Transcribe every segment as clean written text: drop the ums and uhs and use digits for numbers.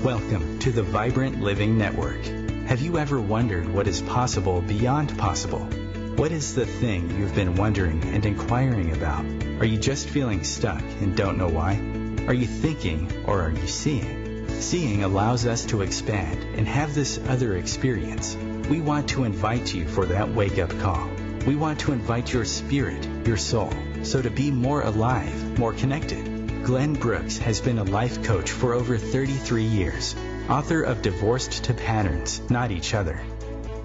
Welcome to the Vibrant Living Network. Have you ever wondered what is possible beyond possible? What is the thing you've been wondering and inquiring about? Are you just feeling stuck and don't know why? Are you thinking or are you seeing? Seeing allows us to expand and have this other experience. We want to invite you for that wake-up call. We want to invite your spirit, your soul, so to be more alive, more connected. Glenn Brooks has been a life coach for over 33 years, author of Divorced to Patterns, Not Each Other,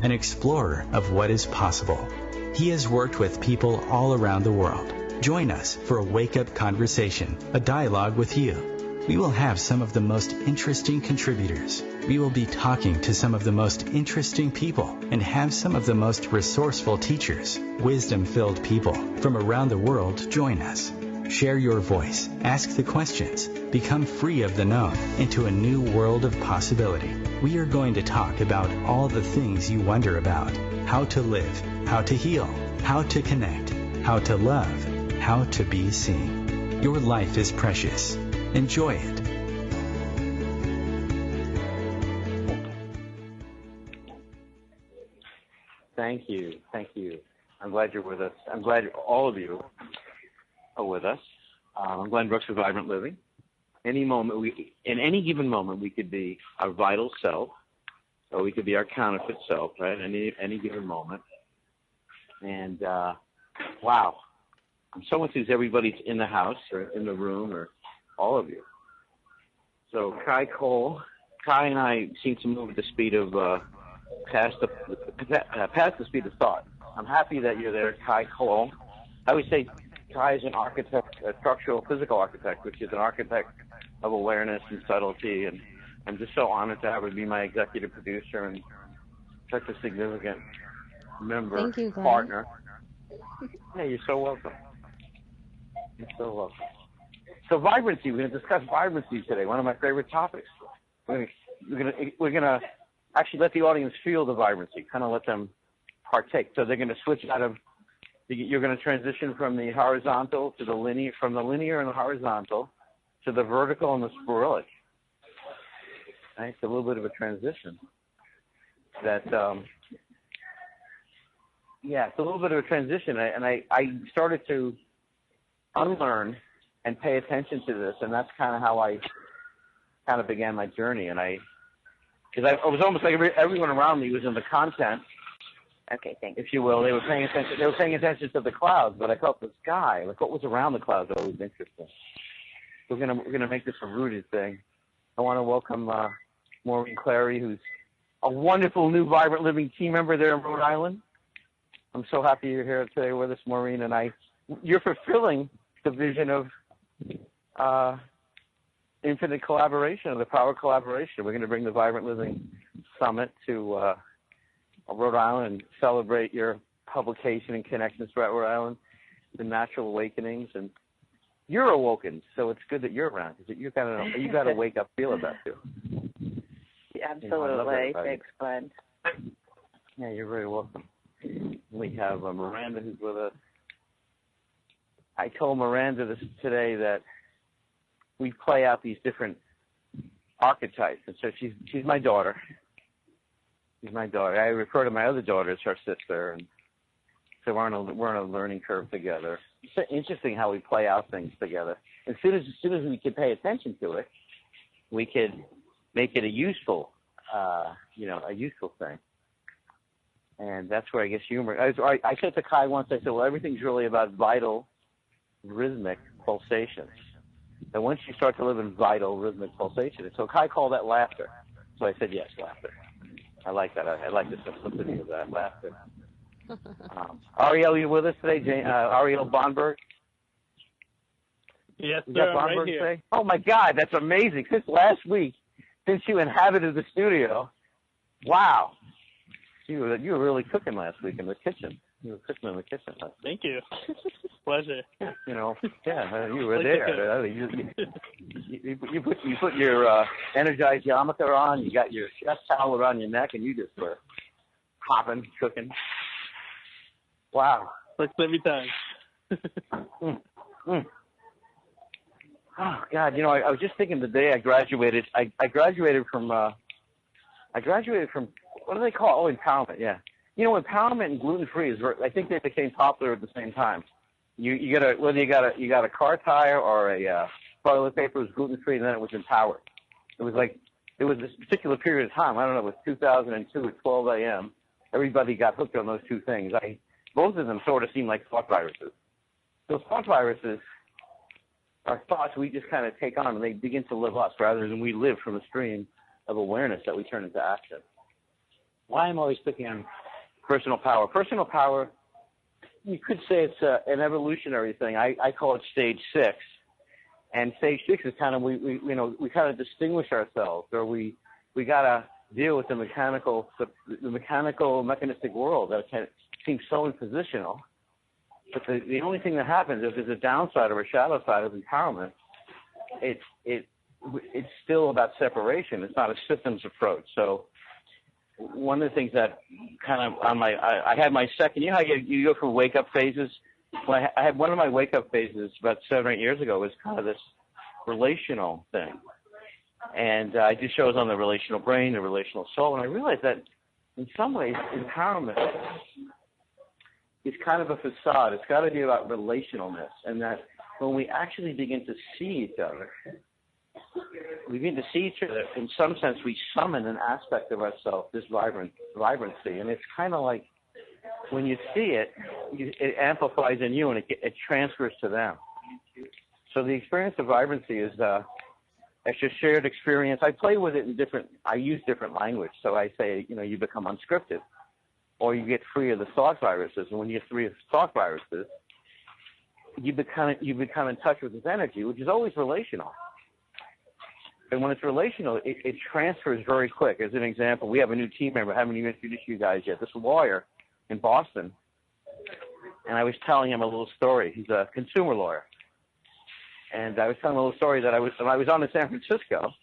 an explorer of what is possible. He has worked with people all around the world. Join us for a wake-up conversation, a dialogue with you. We will have some of the most interesting contributors. We will be talking to some of the most interesting people and have some of the most resourceful teachers, wisdom-filled people from around the world join us. Share your voice, ask the questions, become free of the known into a new world of possibility. We are going to talk about all the things you wonder about: how to live, how to heal, how to connect, how to love, how to be seen. Your life is precious. Enjoy it. Thank you. Thank you. I'm glad you're with us. I'm glad all of you are with us. I'm Glenn Brooks of Vibrant Living. In any given moment, we could be our vital self, or we could be our counterfeit self, right? Any given moment. And wow, I'm so enthused everybody's in the house or in the room, or all of you. So Kai and I seem to move at the speed of past the speed of thought. I'm happy that you're there, Kai Cole. I would say Kai is an architect, a structural physical architect, which is an architect of awareness and subtlety, and I'm just so honored to have her be my executive producer and such a significant member, Thank you, Glenn. partner. Yeah, you're so welcome. You're so welcome. So vibrancy, we're going to discuss vibrancy today, one of my favorite topics. We're going to actually let the audience feel the vibrancy, kind of let them partake. So they're going to switch out of, you're going to transition from the horizontal to the linear, from the linear and the horizontal to the vertical and the sporadic. Right? It's a little bit of a transition. It's a little bit of a transition. And I started to unlearn and pay attention to this, and that's kind of how I kind of began my journey. And because I was almost like everyone around me was in the content. Okay, thanks. If you will, they were paying attention. They were paying attention to the clouds, but I felt the sky, like what was around the clouds, always interesting. We're gonna make this a rooted thing. I want to welcome Maureen Clary, who's a wonderful new Vibrant Living team member there in Rhode Island. I'm so happy you're here today with us, Maureen, and you're fulfilling the vision of infinite collaboration, the power of collaboration. We're going to bring the Vibrant Living Summit to Rhode Island and celebrate your publication and connections throughout Rhode Island, the natural awakenings, and you're awoken, so it's good that you're around because you got a wake up feel about you. Absolutely, thanks, Glenn. Yeah, you're very welcome. We have Miranda who's with us. I told Miranda this today that we play out these different archetypes, and so she's my daughter. She's my daughter. I refer to my other daughter as her sister, and so we're on a learning curve together. It's interesting how we play out things together. As soon as we could pay attention to it, we could make it a useful thing. And that's where I guess humor. I said to Kai once, I said, well, everything's really about vital, rhythmic pulsations. And once you start to live in vital, rhythmic pulsations, so Kai called that laughter. So I said, yes, laughter. I like that. I like the simplicity of that, laughter. Ariel, you with us today? Ariel Bonberg? Yes, sir. I'm Bonberg right here. today? Oh, my God, that's amazing. Since last week, since you inhabited the studio, wow. You were really cooking last week in the kitchen. You were cooking in the kitchen. Thank you. Pleasure. You were there. You put your energized yarmulke on. You got your chest towel around your neck, and you just were hopping, cooking. Wow. Like every time. Oh God, I was just thinking the day I graduated. I graduated from what do they call it? Oh, empowerment. Yeah. Empowerment and gluten free I think they became popular at the same time. You get whether you got a car tire or a toilet paper was gluten free, and then it was empowered. It was this particular period of time. I don't know. It was 2002 at 12 a.m. Everybody got hooked on those two things. Both of them sort of seem like thought viruses. So thought viruses are thoughts we just kind of take on, and they begin to live us rather than we live from a stream of awareness that we turn into action. Why I'm always picking on personal power. Personal power, you could say it's an evolutionary thing. I call it stage 6. And stage 6 is kind of, we kind of distinguish ourselves, or we got to deal with the mechanistic world that seems so impositional. But the only thing that happens is there's a downside or a shadow side of empowerment. It's still about separation. It's not a systems approach. So one of the things that kind of I had my second, how you go through wake up phases. Well, I had one of my wake up phases about 7 or 8 years ago was kind of this relational thing. And I do shows on the relational brain, the relational soul, and I realized that in some ways empowerment is kind of a facade. It's got to be about relationalness, and that when we actually begin to see each other, in some sense we summon an aspect of ourselves, this vibrancy, and it's kind of like when you see it, it amplifies in you and it transfers to them. So the experience of vibrancy is it's a shared experience. I play with it I use different language. So I say, you become unscripted, or you get free of the thought viruses. And when you get free of thought viruses, you become in touch with this energy, which is always relational. And when it's relational, it transfers very quick. As an example, we have a new team member. I haven't even introduced you guys yet. This lawyer in Boston, and I was telling him a little story. He's a consumer lawyer, and I was telling him a little story that I was on to San Francisco.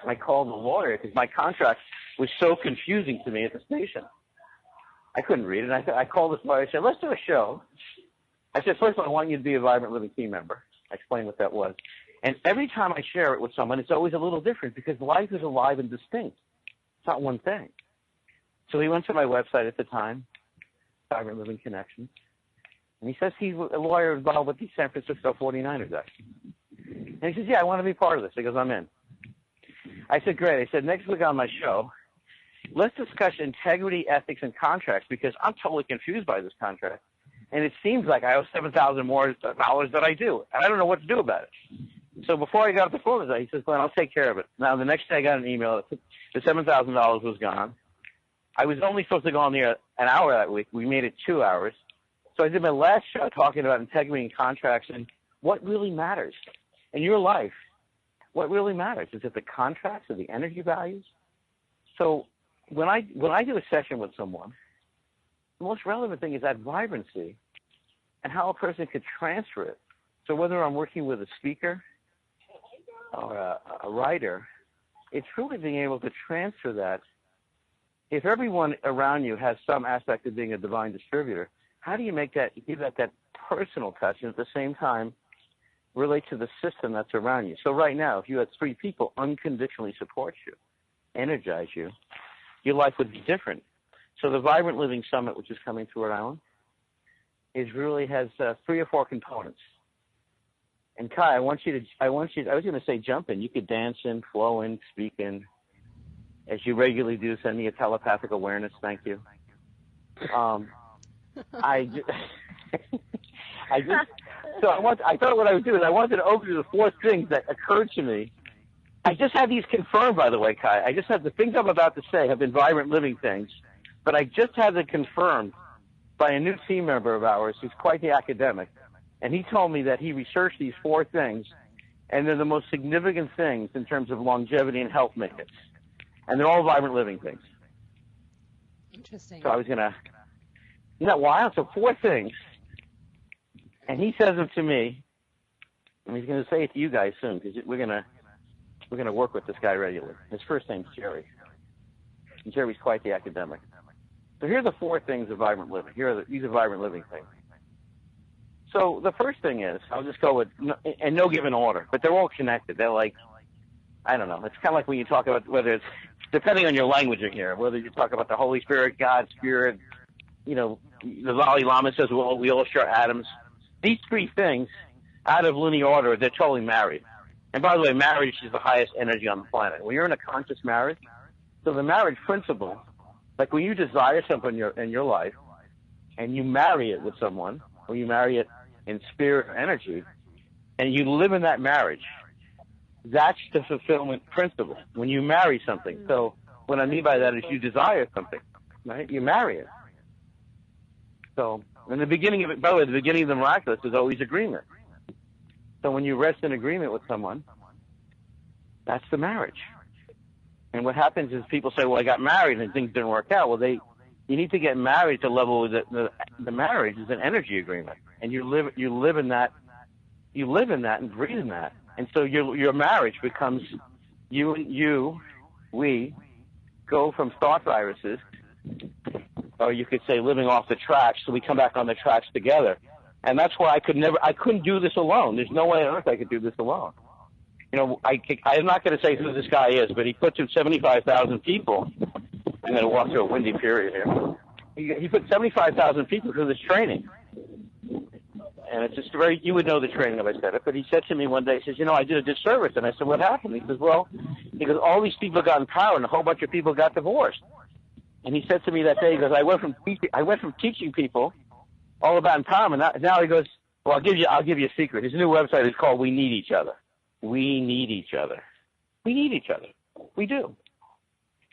I called the lawyer because my contract was so confusing to me at the station. I couldn't read it. I called this lawyer. I said, "Let's do a show." I said, "First of all, I want you to be a Vibrant Living team member." I explained what that was, and every time I share it with someone, it's always a little different because life is alive and distinct. It's not one thing. So he went to my website at the time, Vibrant Living Connections, and he says he's a lawyer involved with the San Francisco 49ers, actually. And he says, "Yeah, I want to be part of this." He goes, "I'm in." I said, "Great." I said, "Next week on my show, let's discuss integrity, ethics, and contracts because I'm totally confused by this contract. And it seems like I owe $7,000 more dollars than I do. And I don't know what to do about it." So before I got off the phone with him, he says, "Glenn, I'll take care of it." Now, the next day I got an email. The $7,000 was gone. I was only supposed to go on there an hour that week. We made it 2 hours. So I did my last show talking about integrity and contracts and what really matters in your life. What really matters? Is it the contracts or the energy values? So when I do a session with someone, the most relevant thing is that vibrancy and how a person could transfer it. So whether I'm working with a speaker or a writer, it's really being able to transfer that. If everyone around you has some aspect of being a divine distributor, how do you give that personal touch and at the same time relate to the system that's around you? So right now, if you had 3 people unconditionally support you, energize you, your life would be different. So the Vibrant Living Summit, which is coming to Rhode Island, has 3 or 4 components. And Kai, I was going to say jump in. You could dance in, flow in, speak in. As you regularly do, send me a telepathic awareness. Thank you. I thought what I would do is I wanted to open to the 4 things that occurred to me. I just had these confirmed, by the way, Kai. I just had the things I'm about to say have been Vibrant Living things, but I just had it confirmed by a new team member of ours who's quite the academic, and he told me that he researched these 4 things, and they're the most significant things in terms of longevity and health maintenance. And they're all Vibrant Living things. Interesting. So I was going to, isn't that wild? So 4 things. And he says them to me, and he's going to say it to you guys soon, because we're going to work with this guy regularly. His first name's Jerry. And Jerry's quite the academic. So here are the 4 things of Vibrant Living. These are Vibrant Living things. So the first thing is, I'll just go with, in no given order, but they're all connected. They're like, I don't know. It's kind of like when you talk about whether it's, depending on your language here, whether you talk about the Holy Spirit, God, Spirit, you know, the Dalai Lama says, well, we all share atoms. These three things, out of linear order, they're totally married. And by the way, marriage is the highest energy on the planet. When you're in a conscious marriage, so the marriage principle, like when you desire something in your life, and you marry it with someone, or you marry it in spirit or energy, and you live in that marriage, that's the fulfillment principle. When you marry something. So what I mean by that is you desire something, right? You marry it. So in the beginning of it, by the way, the beginning of the miraculous is always agreement. So when you rest in agreement with someone, that's the marriage. And what happens is people say, well, I got married and things didn't work out. Well, you need to get married to level the marriage is an energy agreement. And you live in that and breathe in that. And so your marriage becomes we go from thought viruses, or you could say living off the tracks, so we come back on the tracks together. And that's why I couldn't do this alone. There's no way on earth I could do this alone. You know, I'm not going to say who this guy is, but he put through 75,000 people. I'm going to walk through a windy period here. He put 75,000 people through this training. And it's just you would know the training if I said it, but he said to me one day, he says, you know, I did a disservice. And I said, what happened? He says, all these people got in power and a whole bunch of people got divorced. And he said to me that day, he goes, I went from teaching people all about empowerment. Now he goes, well, I'll give you a secret. His new website is called We Need Each Other. We need each other. We need each other. We do.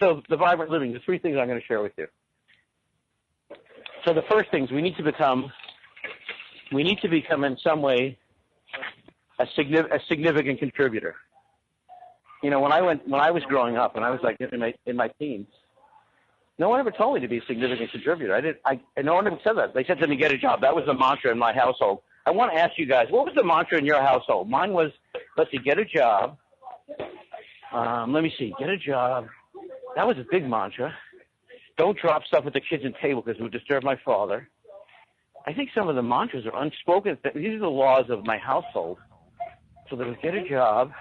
So the vibrant living, the three things I'm going to share with you. So the first thing is we need to become in some way a significant contributor. You know, when I was growing up, and I was like in my teens, no one ever told me to be a significant contributor. No one ever said that. They said to me, get a job. That was the mantra in my household. I want to ask you guys, what was the mantra in your household? Mine was, let's see, get a job. Let me see, get a job. That was a big mantra. Don't drop stuff at the kitchen table because it would disturb my father. I think some of the mantras are unspoken. These are the laws of my household. So there was get a job.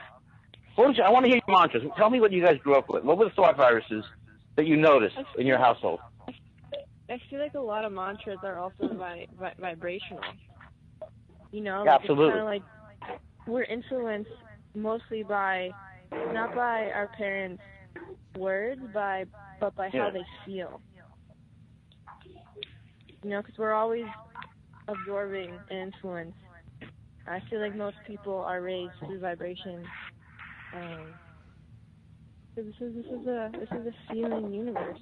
I want to hear your mantras. Tell me what you guys grew up with. What were the thought viruses that you noticed in your household? I feel like a lot of mantras are also vibrational. You know, absolutely. It's kind of like we're influenced mostly not by our parents' words, but by how they feel. You know, because we're always absorbing influence. I feel like most people are raised through vibration. This is a feeling universe.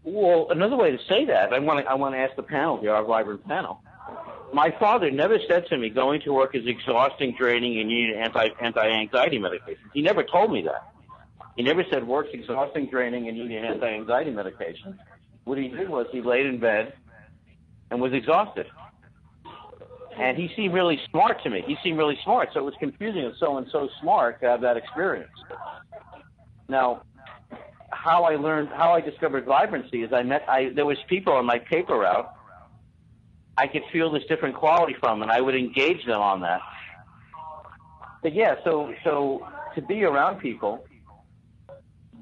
Well, another way to say that, I want to ask the panel here, our vibrant panel. My father never said to me, going to work is exhausting, draining, and you need anti-anxiety medication. He never told me that. He never said work's exhausting, draining, and you need anti-anxiety medication. What he did was he laid in bed and was exhausted. And he seemed really smart to me. He seemed really smart, so it was confusing if someone so smart to have that experience. Now, how I discovered vibrancy is there was people on my paper route I could feel this different quality from, and I would engage them on that. But yeah, so to be around people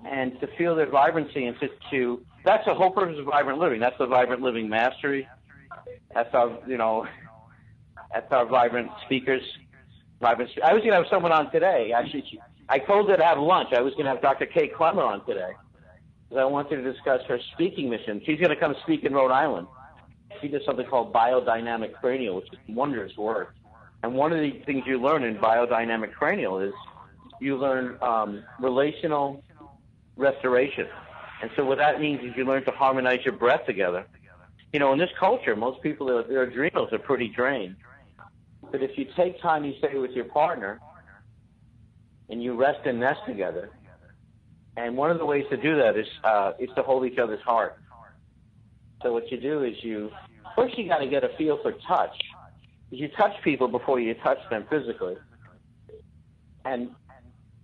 and to feel their vibrancy and that's the whole purpose of vibrant living. That's the vibrant living mastery. That's our vibrant speakers. I was going to have someone on today. Actually, I told her to have lunch. I was going to have Dr. Kate Clemmer on today because I wanted to discuss her speaking mission. She's going to come speak in Rhode Island. She does something called biodynamic cranial, which is a wondrous work. And one of the things you learn in biodynamic cranial is you learn relational restoration. And so what that means is you learn to harmonize your breath together. You know, in this culture, most people, their adrenals are pretty drained. But if you take time, you stay with your partner, and you rest and nest together, and one of the ways to do that is to hold each other's heart. So what you do is first you got to get a feel for touch. You touch people before you touch them physically. And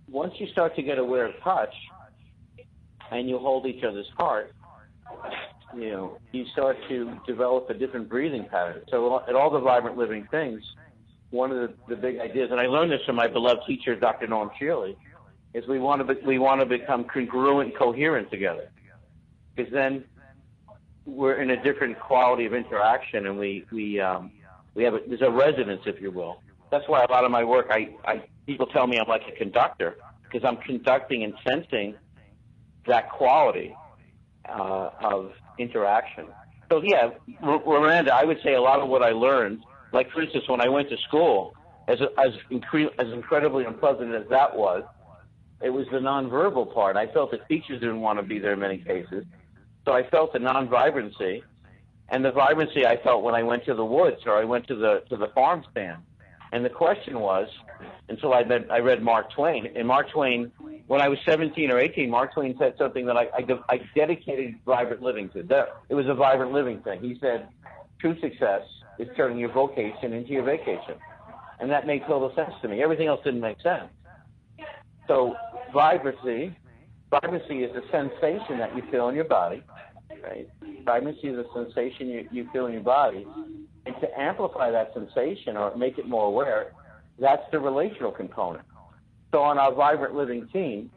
once you start to get aware of touch and you hold each other's heart, you start to develop a different breathing pattern. So at all the vibrant living things, one of the big ideas, and I learned this from my beloved teacher, Dr. Norm Shealy, is we want to become congruent, coherent together, because then we're in a different quality of interaction, and there's a resonance, if you will. That's why a lot of my work, people tell me I'm like a conductor, because I'm conducting and sensing that quality of interaction. So yeah, Miranda, I would say a lot of what I learned, like for instance, when I went to school, as incredibly unpleasant as that was, it was the nonverbal part. I felt that teachers didn't want to be there in many cases. So I felt the non-vibrancy, and the vibrancy I felt when I went to the woods or I went to the farm stand. And the question was, until I read Mark Twain. And Mark Twain, when I was 17 or 18, Mark Twain said something that I dedicated vibrant living to. It was a vibrant living thing. He said, true success is turning your vocation into your vacation. And that made total sense to me. Everything else didn't make sense. So vibrancy is a sensation that you feel in your body, right? Vibrancy is a sensation you feel in your body. And to amplify that sensation or make it more aware, that's the relational component. So on our vibrant living team,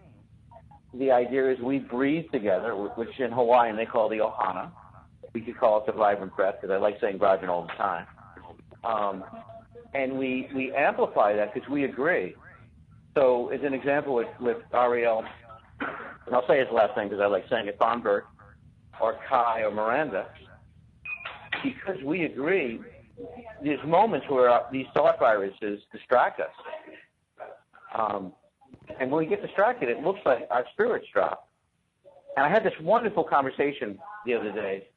the idea is we breathe together, which in Hawaiian they call the ohana. We could call it the vibrant breath, because I like saying vibrant all the time. And we amplify that because we agree. So as an example with Ariel, and I'll say his last name because I like saying it, Bonberg, or Kai, or Miranda, because we agree, there's moments where these thought viruses distract us. And when we get distracted, it looks like our spirits drop. And I had this wonderful conversation the other day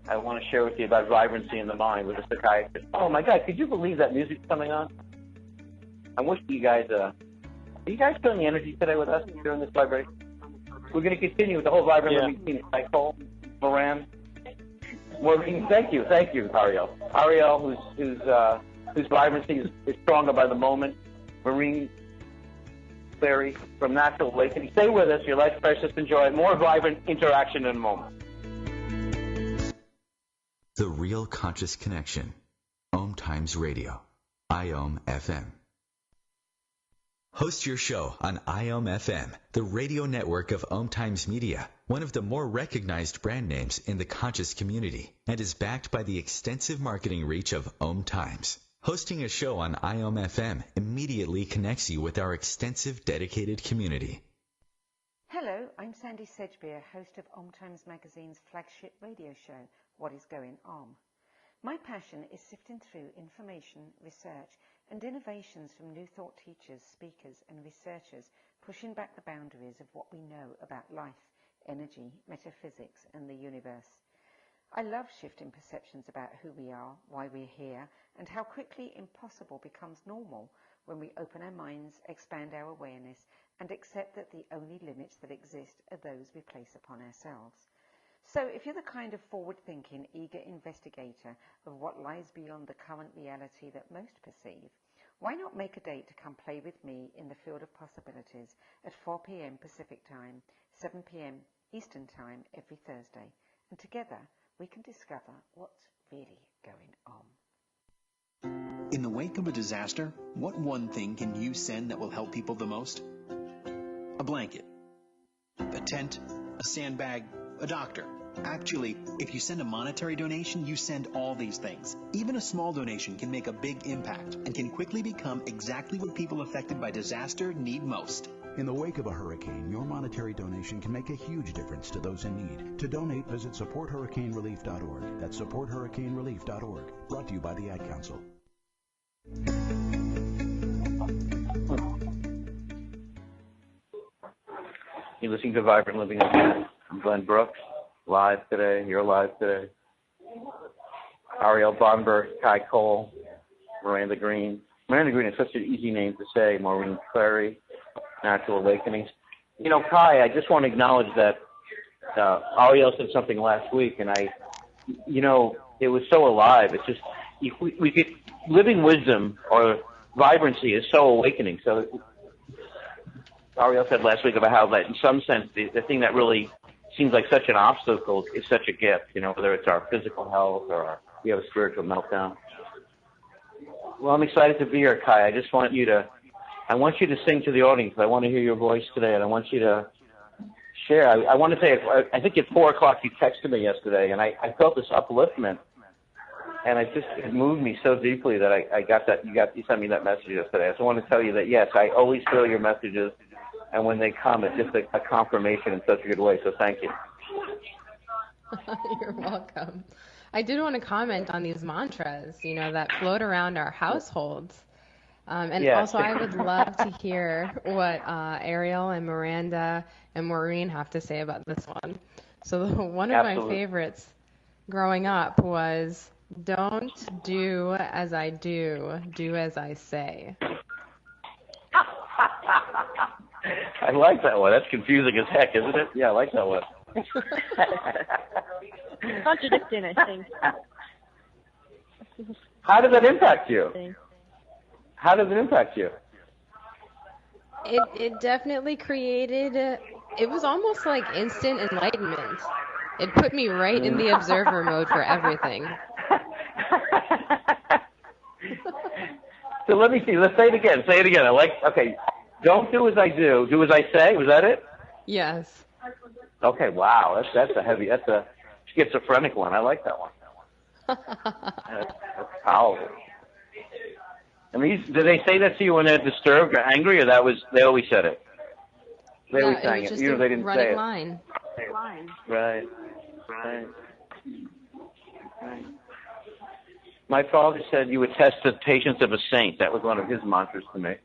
I want to share with you about vibrancy in the mind with a psychiatrist. Oh my God, could you believe that music's coming on? I'm wishing you guys, are you guys feeling the energy today with us during this vibration? We're going to continue with the whole vibrant living team. Nicole, Miranda, Maureen, thank you, Ariel. Ariel, whose vibrancy is stronger by the moment. Maureen, Clary, from Natural Awakening. Stay with us. Your life's precious. Enjoy it. More vibrant interaction in a moment. The Real Conscious Connection. OMTimes Radio. IOM FM. Host your show on IOM FM, the radio network of OMTimes Media, one of the more recognized brand names in the conscious community, and is backed by the extensive marketing reach of OMTimes. Hosting a show on IOM FM immediately connects you with our extensive dedicated community. Hello, I'm Sandy Sedgbeer, host of OMTimes Magazine's flagship radio show, What is Going On? My passion is sifting through information, research, and innovations from new thought teachers, speakers, and researchers pushing back the boundaries of what we know about life, energy, metaphysics, and the universe. I love shifting perceptions about who we are, why we're here, and how quickly impossible becomes normal when we open our minds, expand our awareness, and accept that the only limits that exist are those we place upon ourselves. So if you're the kind of forward-thinking, eager investigator of what lies beyond the current reality that most perceive, why not make a date to come play with me in the field of possibilities at 4 p.m. Pacific Time, 7 p.m. Eastern Time every Thursday, and together we can discover what's really going on. In the wake of a disaster, what one thing can you send that will help people the most? A blanket, a tent, a sandbag, a doctor. Actually, if you send a monetary donation, you send all these things. Even a small donation can make a big impact and can quickly become exactly what people affected by disaster need most. In the wake of a hurricane, your monetary donation can make a huge difference to those in need. To donate, visit supporthurricanerelief.org. That's supporthurricanerelief.org. Brought to you by the Ad Council. You're listening to Vibrant Living Again. I'm Glenn Brooks, live today. You're live today. Ariel Bonberg, Kai Cole, Miranda Green. Miranda Green is such an easy name to say. Maureen Clary, Natural Awakenings. You know, Kai, I just want to acknowledge that Ariel said something last week, and it was so alive. It's just, we get living wisdom or vibrancy is so awakening. So Ariel said last week about how that in some sense the thing that really seems like such an obstacle is such a gift, you know, whether it's our physical health or we have a spiritual meltdown. Well, I'm excited to be here, Kai. I want you to sing to the audience. I want to hear your voice today, and I want you to share. I want to say, I think at 4 o'clock you texted me yesterday, and I felt this upliftment, and it moved me so deeply that I got that. You sent me that message yesterday. I just want to tell you that, yes, I always feel your messages, and when they come, it's just a confirmation in such a good way, so thank you. You're welcome. I did want to comment on these mantras, you know, that float around our households. And also, I would love to hear what Ariel and Miranda and Maureen have to say about this one. So one of my favorites growing up was, don't do as I do, do as I say. I like that one. That's confusing as heck, isn't it? Yeah, I like that one. Contradicting, I think. How did that impact you? How does it impact you? It definitely created, it was almost like instant enlightenment. It put me right in the observer mode for everything. So let me see. Let's say it again. Say it again. Okay, don't do as I do. Do as I say. Was that it? Yes. Okay, wow. That's a schizophrenic one. I like that one. That's powerful. I mean, did they say that to you when they're disturbed or angry, or they always said it? They always sang it, even if they didn't say it. Line. Right. My father said you would test the patience of a saint. That was one of his mantras to me.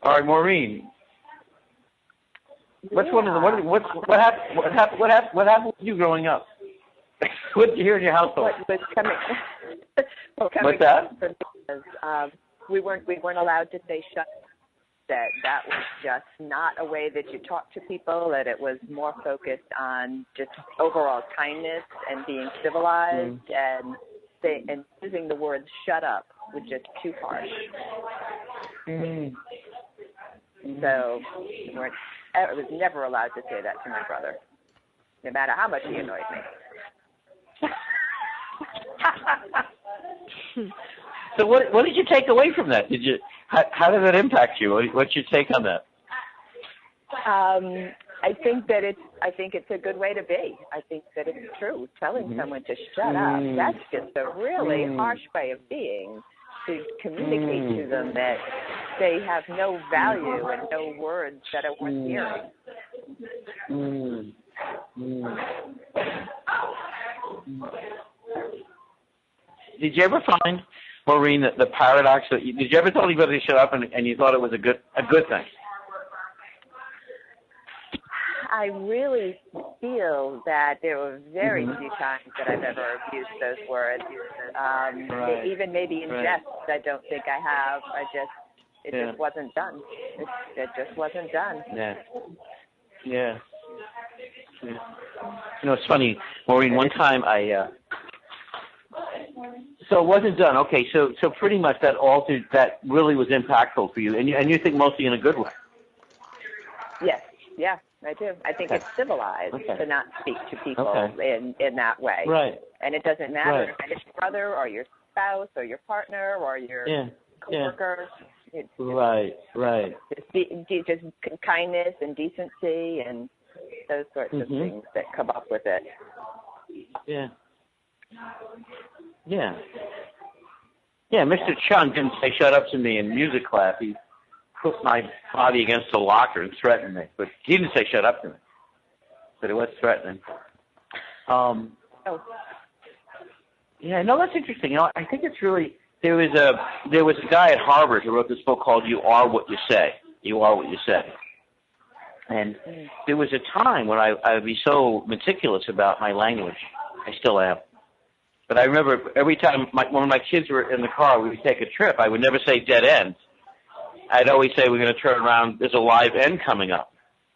All right, Maureen. What happened with you growing up? What did you hear in your household? What was coming? What's that? We weren't allowed to say shut. That was just not a way that you talk to people. That it was more focused on just overall kindness and being civilized, and using the word "shut up" was just too harsh. So I was never allowed to say that to my brother, no matter how much he annoyed me. So what did you take away from that? How did that impact you? What's your take on that? I think it's a good way to be. I think that it's true. Telling someone to shut up, that's just a really harsh way of being, to communicate to them that they have no value and no words that are worth hearing. Did you ever find, Maureen, the paradox? Did you ever tell anybody to shut up and you thought it was a good thing? I really feel that there were very few times that I've ever used those words. Even maybe in jest, I don't think I have. It just wasn't done. It just wasn't done. Yeah. You know, it's funny, Maureen. One time so it wasn't done. Okay, so pretty much that altered. That really was impactful for you, and you think mostly in a good way. Yes. Yeah. I do. I think it's civilized to not speak to people in that way. Right. And it doesn't matter if it's your brother or your spouse or your partner or your coworker. Right. Just kindness and decency and those sorts of things that come up with it. Yeah, Mr. Chung didn't say shut up to me in music class. He put my body against the locker and threatened me. But he didn't say shut up to me. But it was threatening. Yeah, no, that's interesting. You know, I think it's really, there was a guy at Harvard who wrote this book called You Are What You Say. You Are What You Say. And there was a time when I would be so meticulous about my language. I still am. But I remember every time when my kids were in the car, we would take a trip, I would never say dead end. I'd always say we're going to turn around, there's a live end coming up.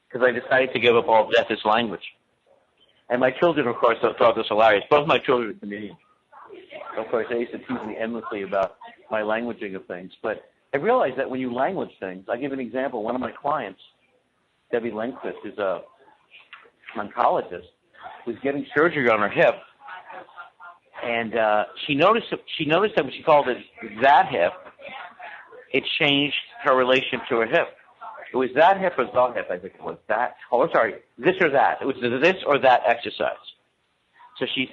Because I decided to give up all deafest language. And my children, of course, thought this hilarious. Both my children are comedians. Of course, they used to tease me endlessly about my languaging of things. But I realized that when you language things, I'll give an example. One of my clients, Debbie Lindquist, is an oncologist, was getting surgery on her hip, and she noticed that when she called it that hip, it changed her relation to her hip. It was that hip or the hip, I think it was. That. Oh, sorry, this or that. It was this or that exercise. So she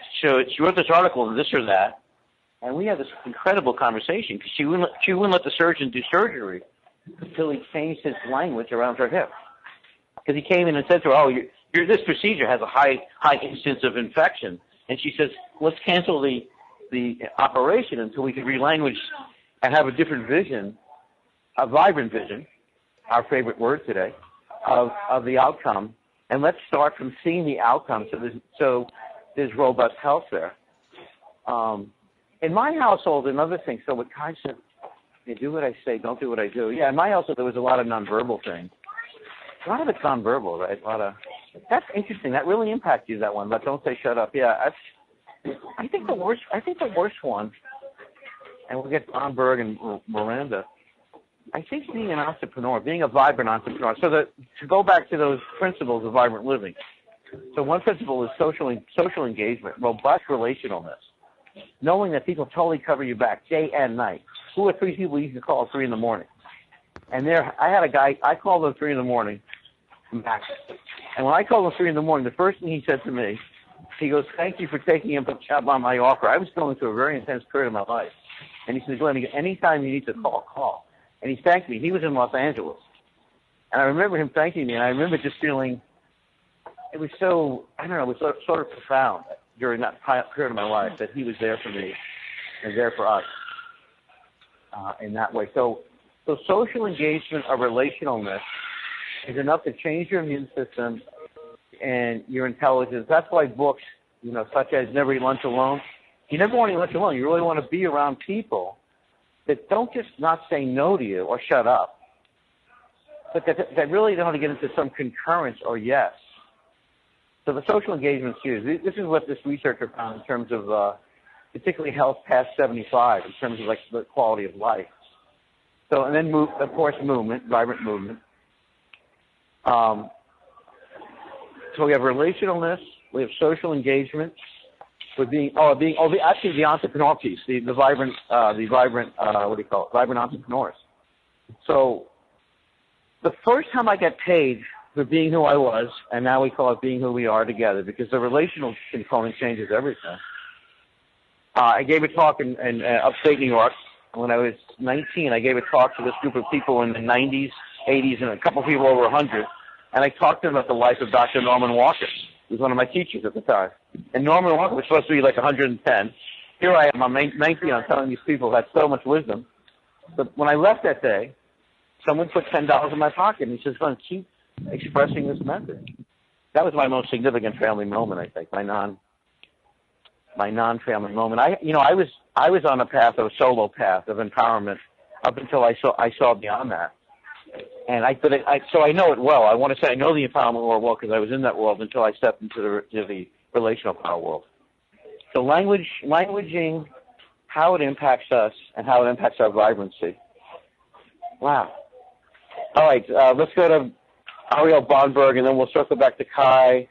wrote this article on this or that, and we had this incredible conversation because she wouldn't let the surgeon do surgery until he changed his language around her hip. Because he came in and said to her, "Oh, this procedure has a high instance of infection," and she says, "Let's cancel the operation until we can relanguage and have a different vision, a vibrant vision." Our favorite word today, of the outcome, and let's start from seeing the outcome. So there's robust health there. In my household, another thing. So what Kai said, you do what I say, don't do what I do. Yeah, in my household there was a lot of nonverbal things. A lot of it's nonverbal, right? That's interesting. That really impacts you. That one, but don't say shut up. Yeah, I think the worst one, and we'll get Don Berg and Miranda. I think being an entrepreneur, being a vibrant entrepreneur, to go back to those principles of vibrant living. So one principle is social engagement, robust relationalness, knowing that people totally cover you back day and night. Who are three people you can call at 3 in the morning? And I had a guy, I called him 3 in the morning, max. And when I called him 3 in the morning, the first thing he said to me, he goes, "Thank you for taking up on my offer. I was going through a very intense period of my life." And he said, "Glenn, anytime you need to call." And he thanked me. He was in Los Angeles. And I remember him thanking me, and I remember just feeling, it was so, I don't know, it was sort of profound during that period of my life that he was there for me and there for us in that way. So social engagement or relationalness is enough to change your immune system and your intelligence. That's why books, such as Never Eat Lunch Alone, you never want to eat lunch alone. You really want to be around people that don't just not say no to you or shut up, but that really know how to get into some concurrence or yes. So the social engagement is huge. This is what this researcher found in terms of particularly health past 75, in terms of like the quality of life. So, and then of course movement, vibrant movement. So we have relationalness, we have social engagement. Actually the entrepreneur piece, the vibrant, vibrant entrepreneurs. So the first time I got paid for being who I was, and now we call it being who we are together, because the relational component changes everything. I gave a talk in upstate New York when I was 19. I gave a talk to this group of people in the 90s, 80s, and a couple of people over 100, and I talked to them about the life of Dr. Norman Walker. He was one of my teachers at the time. And Norman Walker was supposed to be like 110. Here I am, I'm 19, I'm telling these people who had so much wisdom. But when I left that day, someone put $10 in my pocket, and he says, "Glenn, keep expressing this message." That was my most significant family moment, I think, my non-family moment. I was on a solo path of empowerment up until I saw beyond that. And so I know it well. I want to say I know the empowerment world well because I was in that world until I stepped into the relational power world. So languaging, how it impacts us and how it impacts our vibrancy. Wow. All right, let's go to Ariel Bonberg, and then we'll circle back to Kai,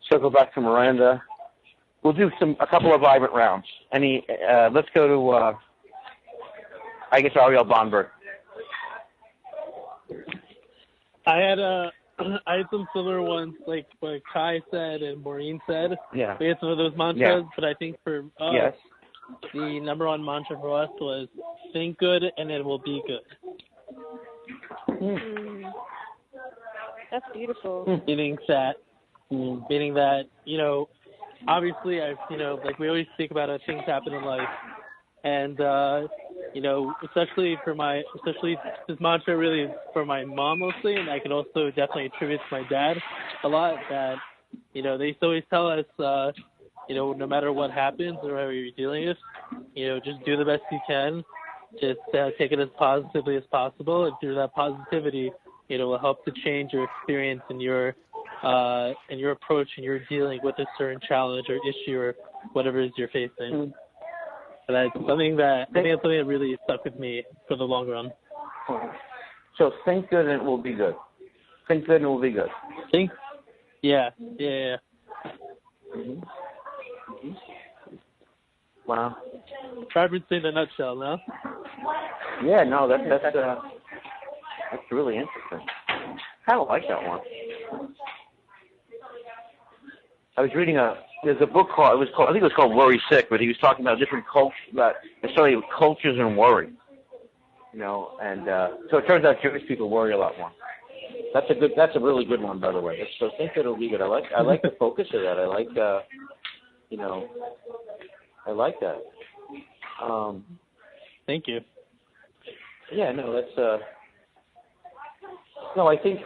circle back to Miranda. We'll do a couple of vibrant rounds. Let's go to, Ariel Bonberg. I had some similar ones, like what Kai said and Maureen said. Yeah. We had some of those mantras, but I think for us, yes, the number one mantra for us was think good and it will be good. That's beautiful. Meaning that, obviously like we always speak about how things happen in life. And, especially this mantra really is for my mom mostly, and I can also definitely attribute to my dad a lot that, they always tell us, no matter what happens or whatever you're dealing with, just do the best you can. Just take it as positively as possible, and through that positivity, will help to change your experience and your approach and your dealing with a certain challenge or issue or whatever it is you're facing. And that's something that really stuck with me for the long run. So think good and it will be good. Think good and it will be good. Think? Yeah. Mm-hmm. Mm-hmm. Wow. Vibrancy in a nutshell, no? Yeah, no, that's really interesting. I kind of like that one. I was reading there's a book I think it was called Worry Sick, but he was talking about different cultures and worry. You know, and so it turns out Jewish people worry a lot more. That's a really good one, by the way. So think it'll be good. I like the focus of that. I like I like that. Thank you. Yeah, no, that's no, I think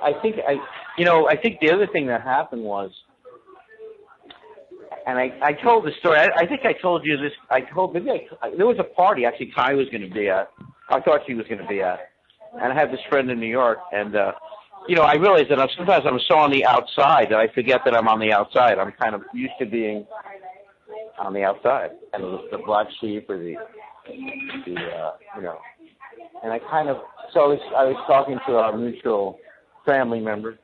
the other thing that happened was, and I told the story. I think I told you this. There was a party actually Kai was going to be at. I thought she was going to be at, and I have this friend in New York, and I realize that sometimes I'm so on the outside that I forget that I'm on the outside. I'm kind of used to being on the outside, and the black sheep or the and I kind of I was talking to our mutual family member,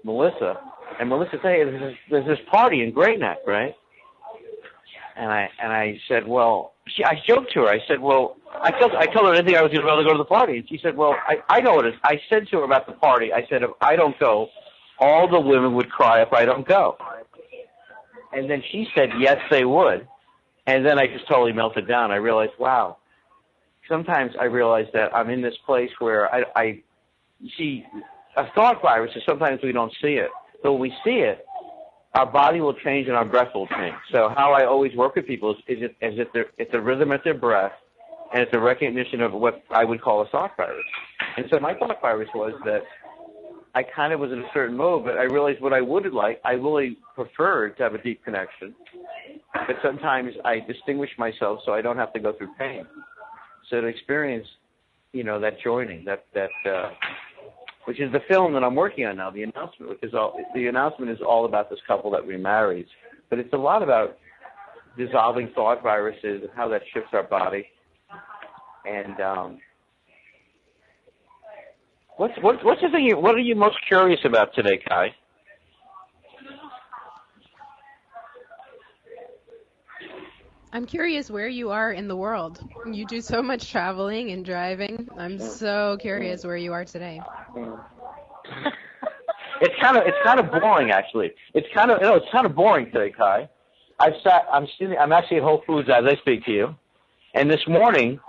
Melissa. And Melissa said, hey, there's this party in Great Neck, right? And I said, well, I joked to her. I said, well, I told her I didn't think I was going to be able to go to the party. And she said, well, I know what it is. I said to her about the party, I said, if I don't go, all the women would cry if I don't go. And then she said, yes, they would. And then I just totally melted down. I realized, wow. Sometimes I realize that I'm in this place where I see a thought virus, and sometimes we don't see it. But when we see it, our body will change and our breath will change. So how I always work with people is it's a rhythm at their breath, and it's a recognition of what I would call a thought virus. And so my thought virus was that I kind of was in a certain mode, but I realized what I would like, I really preferred to have a deep connection. But sometimes I distinguish myself so I don't have to go through pain. So to experience, that joining, which is the film that I'm working on now, The Announcement, the announcement is all about this couple that remarries. But it's a lot about dissolving thought viruses and how that shifts our body. And what's the thing? What are you most curious about today, Kai? I'm curious where you are in the world. You do so much traveling and driving. I'm so curious where you are today. It's kind of boring, actually. It's kind of boring today, Kai. I'm actually at Whole Foods as I speak to you, and this morning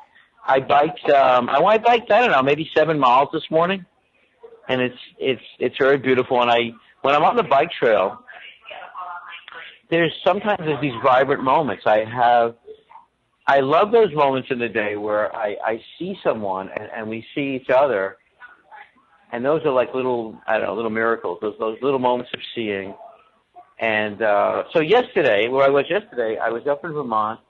I biked. I biked, I don't know, maybe 7 miles this morning, and it's very beautiful. And when I'm on the bike trail, there's these vibrant moments. I love those moments in the day where I see someone and we see each other, and those are like little miracles. Those little moments of seeing. And so yesterday, where I was yesterday, I was up in Vermont.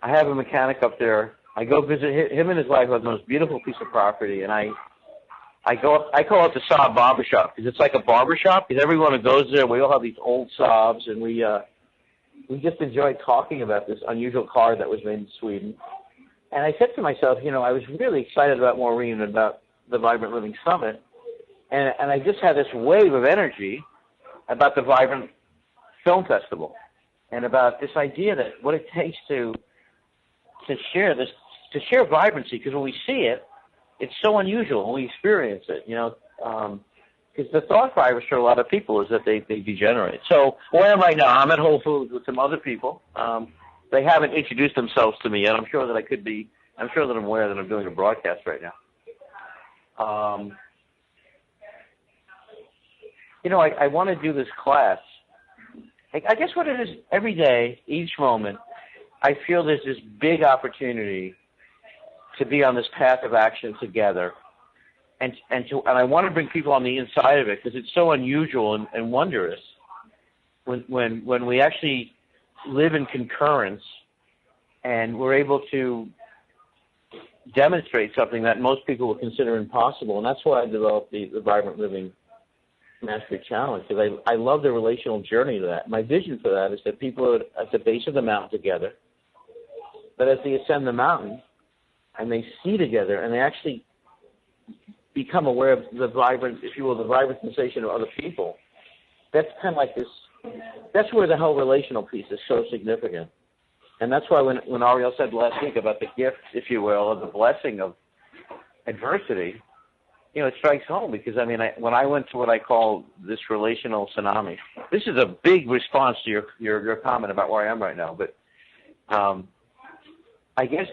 I have a mechanic up there. I go visit him and his wife have the most beautiful piece of property, and I call it the Saab barbershop because it's like a barbershop because everyone who goes there, we all have these old Saabs, and we just enjoy talking about this unusual car that was made in Sweden. And I said to myself, I was really excited about Maureen and about the Vibrant Living Summit, and I just had this wave of energy about the Vibrant Film Festival and about this idea that what it takes to share vibrancy, because when we see it, it's so unusual when we experience it, because the thought virus for a lot of people is that they degenerate. So where am I now? I'm at Whole Foods with some other people. They haven't introduced themselves to me yet. I'm sure that I'm aware that I'm doing a broadcast right now. I want to do this class. I guess what it is, every day, each moment, I feel there's this big opportunity to be on this path of action together. And I want to bring people on the inside of it because it's so unusual and wondrous when we actually live in concurrence and we're able to demonstrate something that most people would consider impossible. And that's why I developed the Vibrant Living Mastery Challenge, because I love the relational journey to that. My vision for that is that people are at the base of the mountain together, but as they ascend the mountain and they see together and they actually become aware of the vibrant, if you will, the vibrant sensation of other people, that's kind of like this, that's where the whole relational piece is so significant. And that's why when Ariel said last week about the gift, if you will, of the blessing of adversity, you know, it strikes home because, I mean, when I went to what I call this relational tsunami, this is a big response to your comment about where I am right now, but I guess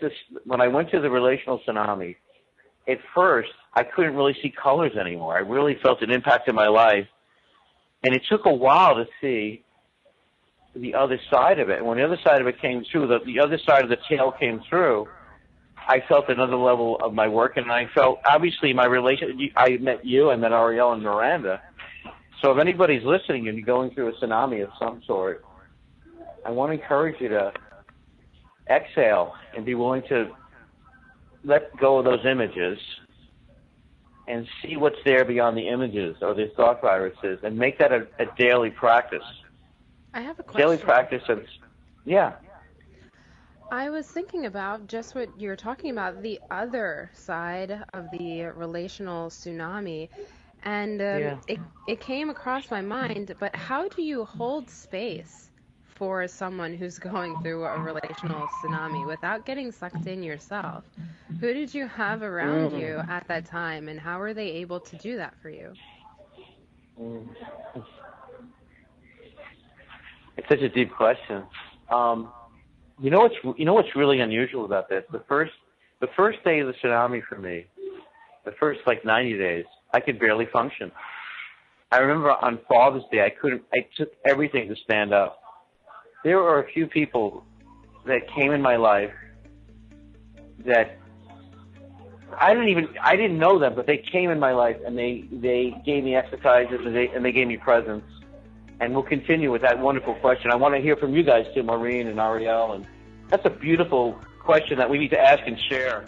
this, when I went to the relational tsunami, at first, I couldn't really see colors anymore. I really felt an impact in my life, and it took a while to see the other side of it. And when the other side of it came through, the other side of the tail came through, I felt another level of my work, and I felt, obviously, my relation. I met you, I met Ariel and Miranda. So if anybody's listening and you're going through a tsunami of some sort, I want to encourage you to exhale and be willing to let go of those images and see what's there beyond the images or the thought viruses, and make that a daily practice. I have a question. Daily practice of, yeah. I was thinking about just what you were talking about, the other side of the relational tsunami, and it came across my mind, but how do you hold space for someone who's going through a relational tsunami without getting sucked in yourself? Who did you have around you at that time, and how were they able to do that for you? It's such a deep question. You know what's really unusual about this? The first day of the tsunami for me, the first like 90 days, I could barely function. I remember on Father's Day, I took everything to stand up. There were a few people that came in my life that I didn't know them, but they came in my life and they gave me exercises and they gave me presents. And we'll continue with that wonderful question. I want to hear from you guys too, Maureen and Ariel. And that's a beautiful question that we need to ask and share.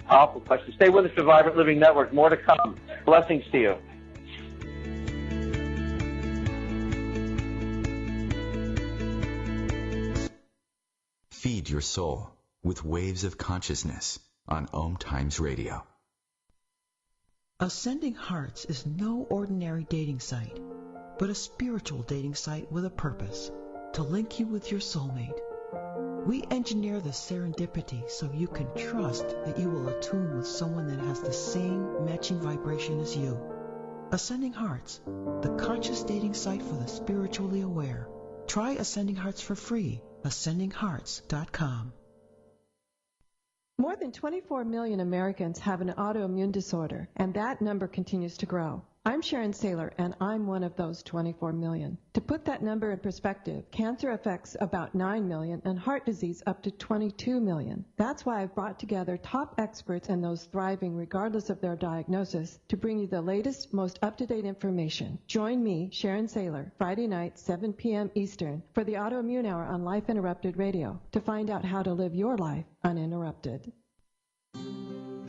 Powerful question. Stay with us for Vibrant Living Network. More to come. Blessings to you. Feed your soul with waves of consciousness on OMTimes Radio. Ascending Hearts is no ordinary dating site, but a spiritual dating site with a purpose, to link you with your soulmate. We engineer the serendipity so you can trust that you will attune with someone that has the same matching vibration as you. Ascending Hearts, the conscious dating site for the spiritually aware. Try Ascending Hearts for free, ascendinghearts.com. More than 24 million Americans have an autoimmune disorder, and that number continues to grow. I'm Sharon Saylor, and I'm one of those 24 million. To put that number in perspective, cancer affects about 9 million and heart disease up to 22 million. That's why I've brought together top experts and those thriving regardless of their diagnosis to bring you the latest, most up-to-date information. Join me, Sharon Saylor, Friday night, 7 p.m. Eastern, for the Autoimmune Hour on Life Interrupted Radio to find out how to live your life uninterrupted.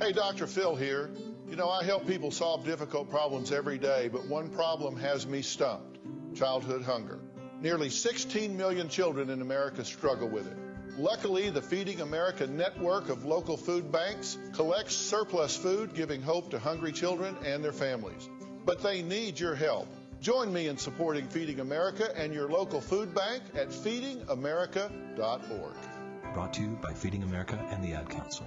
Hey, Dr. Phil here. You know, I help people solve difficult problems every day, but one problem has me stumped: childhood hunger. Nearly 16 million children in America struggle with it. Luckily, the Feeding America network of local food banks collects surplus food, giving hope to hungry children and their families. But they need your help. Join me in supporting Feeding America and your local food bank at feedingamerica.org. Brought to you by Feeding America and the Ad Council.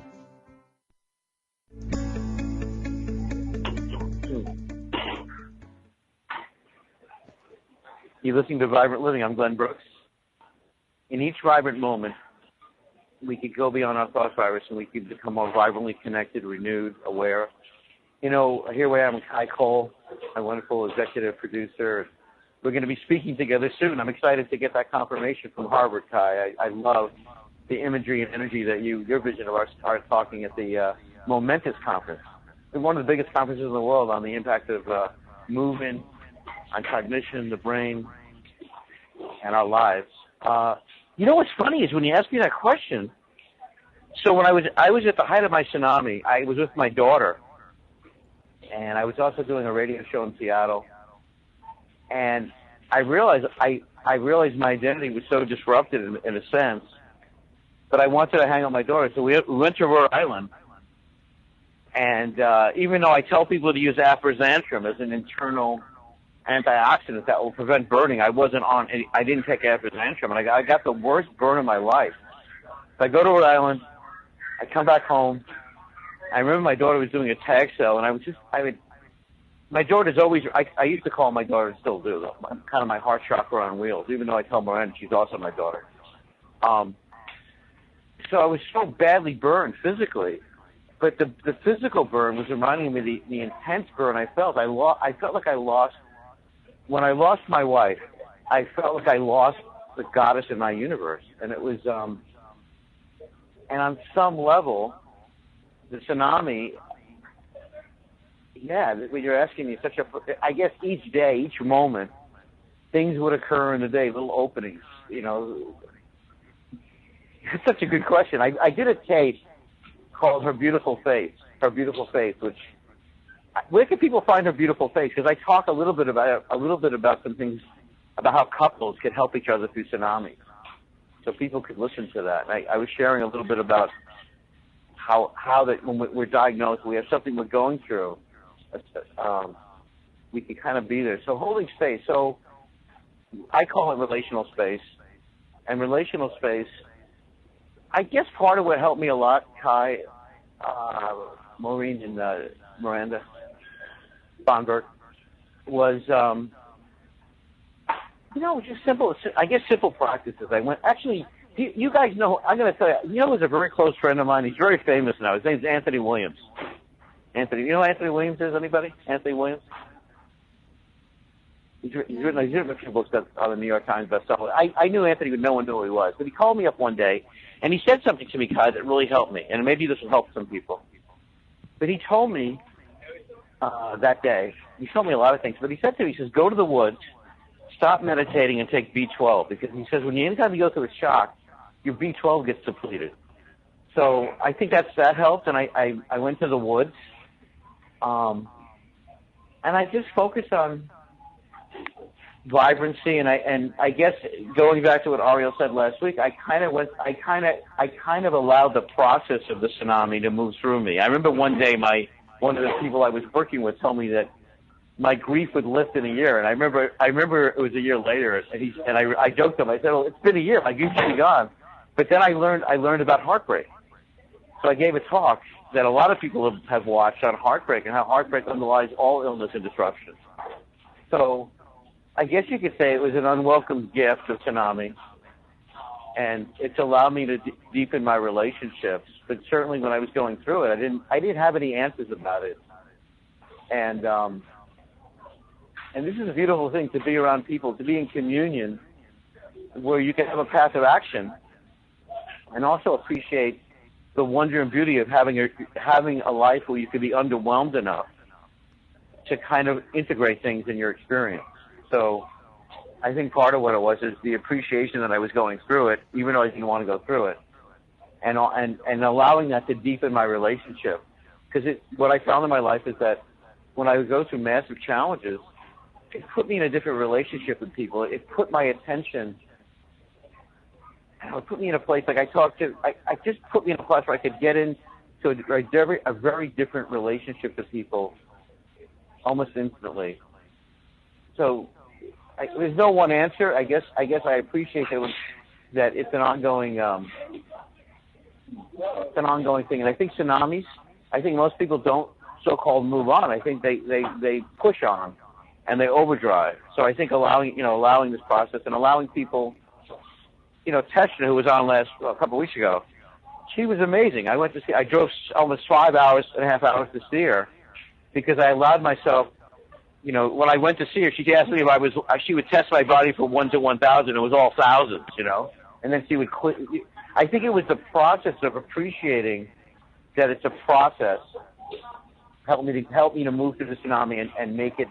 You're listening to Vibrant Living. I'm Glenn Brooks. In each vibrant moment, we could go beyond our thought virus and we could become more vibrantly connected, renewed, aware. You know, here I am with Kai Cole, my wonderful executive producer. We're going to be speaking together soon. I'm excited to get that confirmation from Harvard, Kai. I love the imagery and energy that your vision of our talking at the Momentous Conference. It's one of the biggest conferences in the world on the impact of movement, on cognition, the brain, and our lives. You know what's funny is when you ask me that question, so when I was at the height of my tsunami, I was with my daughter, and I was also doing a radio show in Seattle, and I realized my identity was so disrupted in a sense, but I wanted to hang out with my daughter, so we went to Rhode Island And even though I tell people to use aphrodisiac as an internal antioxidant that will prevent burning, I didn't take aphrodisiac, and I got the worst burn of my life. So I go to Rhode Island, I come back home. I remember my daughter was doing a tag sale, and my daughter's always, I used to call my daughter, still do, though, kind of my heart chakra on wheels, even though I tell Miranda she's also my daughter. So I was so badly burned physically, but the physical burn was reminding me of the intense burn I felt. I felt like I lost, when I lost my wife, I felt like I lost the goddess in my universe. And it was, and on some level, the tsunami, yeah, what you're asking me, I guess each day, each moment, things would occur in the day, little openings, you know. It's such a good question. I did a tape called Her Beautiful Face, which, where can people find Her Beautiful Face? Because I talk a little bit about some things, about how couples could help each other through tsunamis. So people could listen to that. And I was sharing a little bit about how that when we're diagnosed, we have something we're going through, we can kind of be there. So holding space. So I call it relational space. And relational space, I guess part of what helped me a lot, Kai, Maureen, and Miranda Bonberg, was, just simple practices. You guys know, I'm going to tell you, he's a very close friend of mine. He's very famous now. His name's Anthony Williams. Anthony, you know who Anthony Williams is? Anybody? Anthony Williams? He's written a few books that are the New York Times bestseller. I knew Anthony, but no one knew who he was. But he called me up one day, and he said something to me, Kai, that really helped me. And maybe this will help some people. But he told me that day, he told me a lot of things, but he said to me, he says, go to the woods, stop meditating, and take B12. Because he says, anytime you go through a shock, your B12 gets depleted. So I think that helped, and I went to the woods, and I just focused on vibrancy, and I guess going back to what Ariel said last week, I kind of allowed the process of the tsunami to move through me. I remember one day one of the people I was working with told me that my grief would lift in a year, and I remember it was a year later, and I joked to him. I said, "Well, it's been a year. My grief should be gone." But then I learned about heartbreak. So I gave a talk that a lot of people have watched on heartbreak and how heartbreak underlies all illness and disruption. So I guess you could say it was an unwelcome gift of tsunami, and it's allowed me to deepen my relationships. But certainly when I was going through it, I didn't have any answers about it. And this is a beautiful thing, to be around people, to be in communion, where you can have a path of action, and also appreciate the wonder and beauty of having a life where you can be underwhelmed enough to kind of integrate things in your experience. So I think part of what it was is the appreciation that I was going through it, even though I didn't want to go through it, and allowing that to deepen my relationship. Because what I found in my life is that when I would go through massive challenges, it put me in a different relationship with people. It put my attention, it put me in a place, like I just put me in a place where I could get into a very different relationship with people almost instantly. So there's no one answer. I guess I appreciate that it's an ongoing thing. And I think tsunamis, I think most people don't so-called move on. I think they push on and they overdrive. So I think allowing this process and allowing people, Teshna, who was on a couple of weeks ago, she was amazing. I drove almost 5.5 hours to see her because I allowed myself, when I went to see her, she asked me if she would test my body for 1 to 1,000. It was all thousands, and then she would quit. I think it was the process of appreciating that it's a process helped me to move through the tsunami and make it,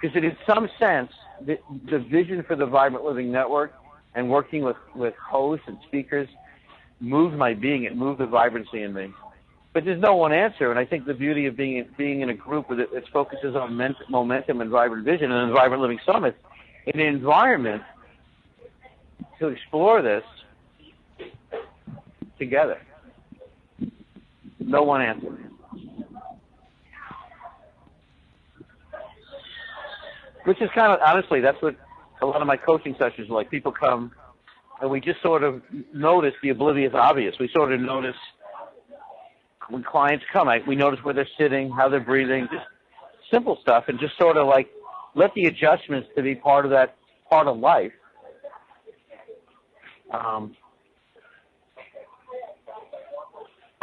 because in some sense, the vision for the Vibrant Living Network and working with hosts and speakers moved my being. It moved the vibrancy in me. But there's no one answer, and I think the beauty of being in a group with it focuses on momentum and vibrant vision and the Vibrant Living Summit, in an environment to explore this together. No one answer. which is kind of, honestly, that's what a lot of my coaching sessions are like. People come and we just sort of notice the oblivious obvious. We sort of notice when clients come, we notice where they're sitting, how they're breathing, just simple stuff, and just sort of like let the adjustments to be part of that part of life. I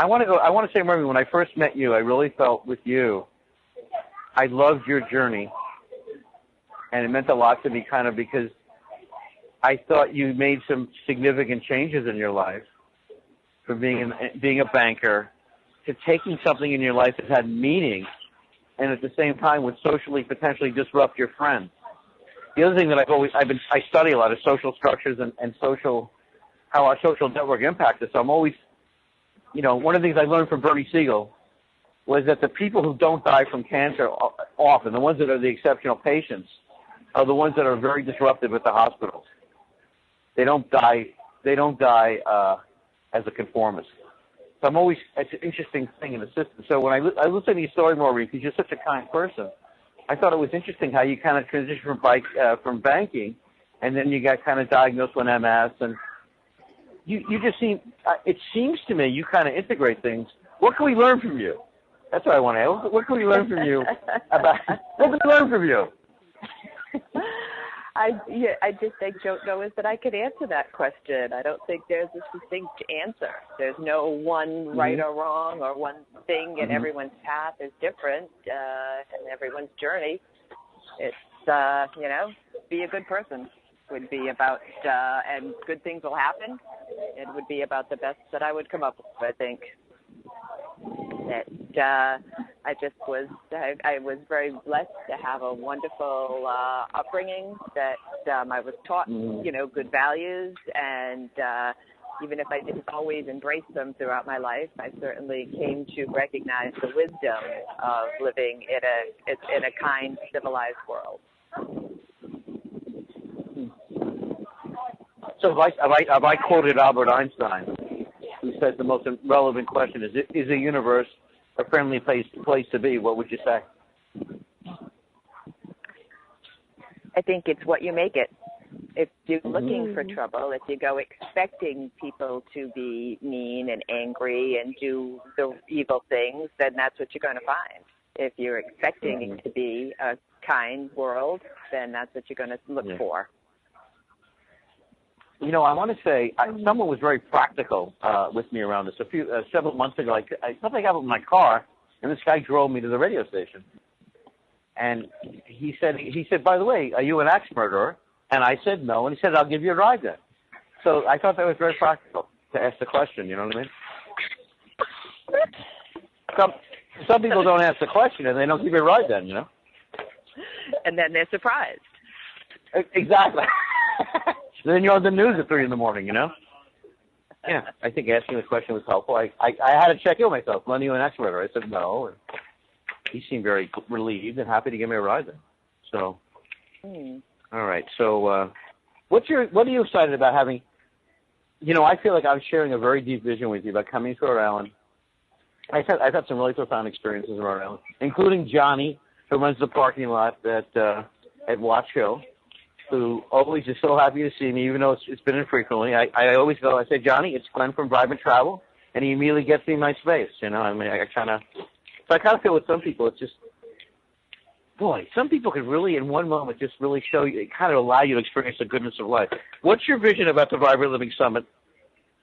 want to say, Marie, when I first met you, I really felt with you, I loved your journey, and it meant a lot to me kind of because I thought you made some significant changes in your life from being a banker to taking something in your life that had meaning and at the same time would socially potentially disrupt your friends. The other thing that I study a lot is social structures and how our social network impacts us. So I'm always, one of the things I learned from Bernie Siegel was that the people who don't die from cancer often, the ones that are the exceptional patients, are the ones that are very disruptive at the hospitals. They don't die as a conformist. So it's an interesting thing in the system. So when I listen to your story, Maureen, because you're such a kind person, I thought it was interesting how you kind of transitioned from banking, and then you got kind of diagnosed with MS, and you just seem, it seems to me you kind of integrate things. What can we learn from you? That's what I want to ask. What can we learn from you I just don't know is that I could answer that question. I don't think there's a succinct answer. There's no one right or wrong or one thing, and everyone's path is different, and everyone's journey. It's, be a good person would be about, and good things will happen. It would be about the best that I would come up with, I think. That I was very blessed to have a wonderful upbringing, that I was taught, good values, and even if I didn't always embrace them throughout my life, I certainly came to recognize the wisdom of living in a kind, civilized world. So have I quoted Albert Einstein, who said the most relevant question is the universe a friendly place to be? What would you say? I think it's what you make it. If you're looking for trouble, if you go expecting people to be mean and angry and do the evil things, then that's what you're going to find. If you're expecting it to be a kind world, then that's what you're going to look for. I want to say someone was very practical with me around this. Several months ago, something happened with my car, and this guy drove me to the radio station. And he said, by the way, are you an axe murderer? And I said no, and he said, I'll give you a ride then. So I thought that was very practical to ask the question. You know what I mean? Some people don't ask the question, and they don't give you a ride then. And then they're surprised. Exactly. Then you're on the news at 3 a.m. Yeah, I think asking the question was helpful. I had to check in with myself. Are you an axe murderer? I said no. And he seemed very relieved and happy to give me a ride then. So, all right. So, what are you excited about having? I feel like I'm sharing a very deep vision with you about coming to Rhode Island. I've had some really profound experiences in Rhode Island, including Johnny, who runs the parking lot at Watch Hill, who always is so happy to see me, even though it's been infrequently. I always go, I say, Johnny, it's Glenn from Vibrant Travel, and he immediately gets me in my space. I kind of feel with some people, it's just, boy, some people could really, in one moment, just really show you, kind of allow you to experience the goodness of life. What's your vision about the Vibrant Living Summit?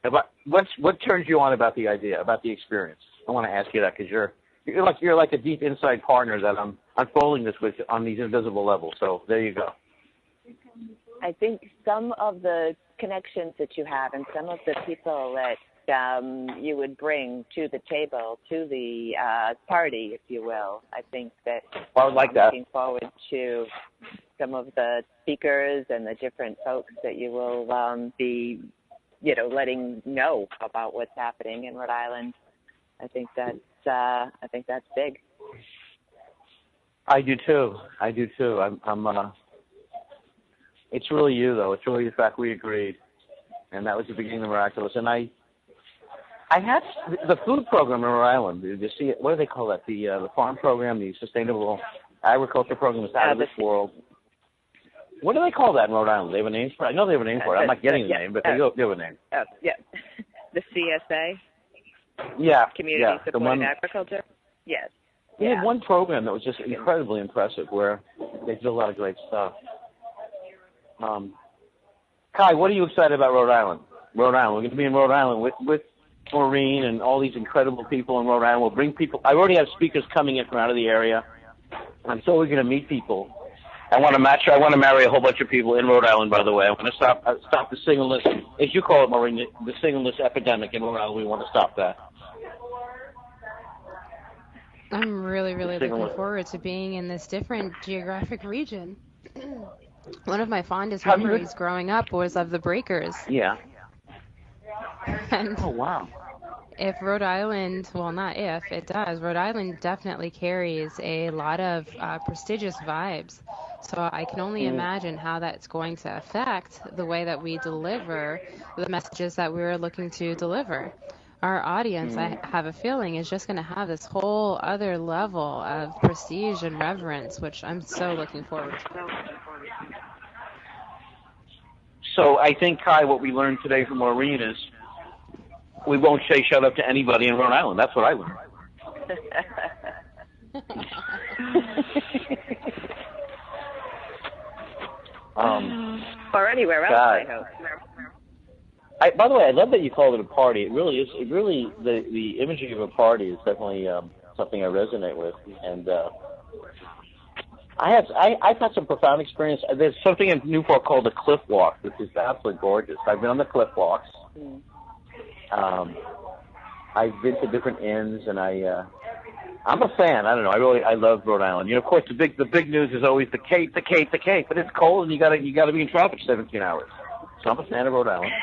What turns you on about the idea, about the experience? I want to ask you that because you're like a deep inside partner that I'm unfolding this with on these invisible levels. So there you go. I think some of the connections that you have and some of the people that you would bring to the table, to the party, if you will, I think that I would like that. Looking forward to some of the speakers and the different folks that you will be, letting know about what's happening in Rhode Island. I think that's big. I do too. It's really you, though. It's really the fact we agreed, and that was the beginning of the miraculous. And I had the food program in Rhode Island. Did you see it? What do they call that? The farm program, the sustainable agriculture program is out of this world. What do they call that in Rhode Island? They have a name for it? I know they have a name for it. I'm not getting the name, but they have a name. Yeah. The CSA? Yeah. Community Supported Agriculture? Yes. They had one program that was just incredibly impressive where they did a lot of great stuff. Kai, what are you excited about Rhode Island? We're going to be in Rhode Island with Maureen and all these incredible people in Rhode Island. We'll bring people. I already have speakers coming in from out of the area. I'm so eager to meet people. I want to marry a whole bunch of people in Rhode Island, by the way. I want to stop the singleness, as you call it, Maureen, the singleness epidemic in Rhode Island. We want to stop that. I'm really, really looking forward to being in this different geographic region. One of my fondest memories growing up was of the Breakers. Yeah. And oh, wow. If Rhode Island, well, not if, it does, Rhode Island definitely carries a lot of prestigious vibes. So I can only imagine how that's going to affect the way that we deliver the messages that we're looking to deliver. Our audience, I have a feeling, is just going to have this whole other level of prestige and reverence, which I'm so looking forward to. So I think, Kai, what we learned today from Maureen is we won't say shut up to anybody in Rhode Island. That's what I learned. Or anywhere else, God. I hope. By the way, I love that you called it a party. It really is. It really, the imagery of a party is definitely something I resonate with. And I've had some profound experience. There's something in Newport called the Cliff Walk, which is absolutely gorgeous. I've been on the Cliff Walks. I've been to different inns, and I'm a fan. I don't know. I love Rhode Island. You know, of course, the big news is always the Cape. But it's cold, and you gotta be in traffic 17 hours. So I'm a fan of Rhode Island.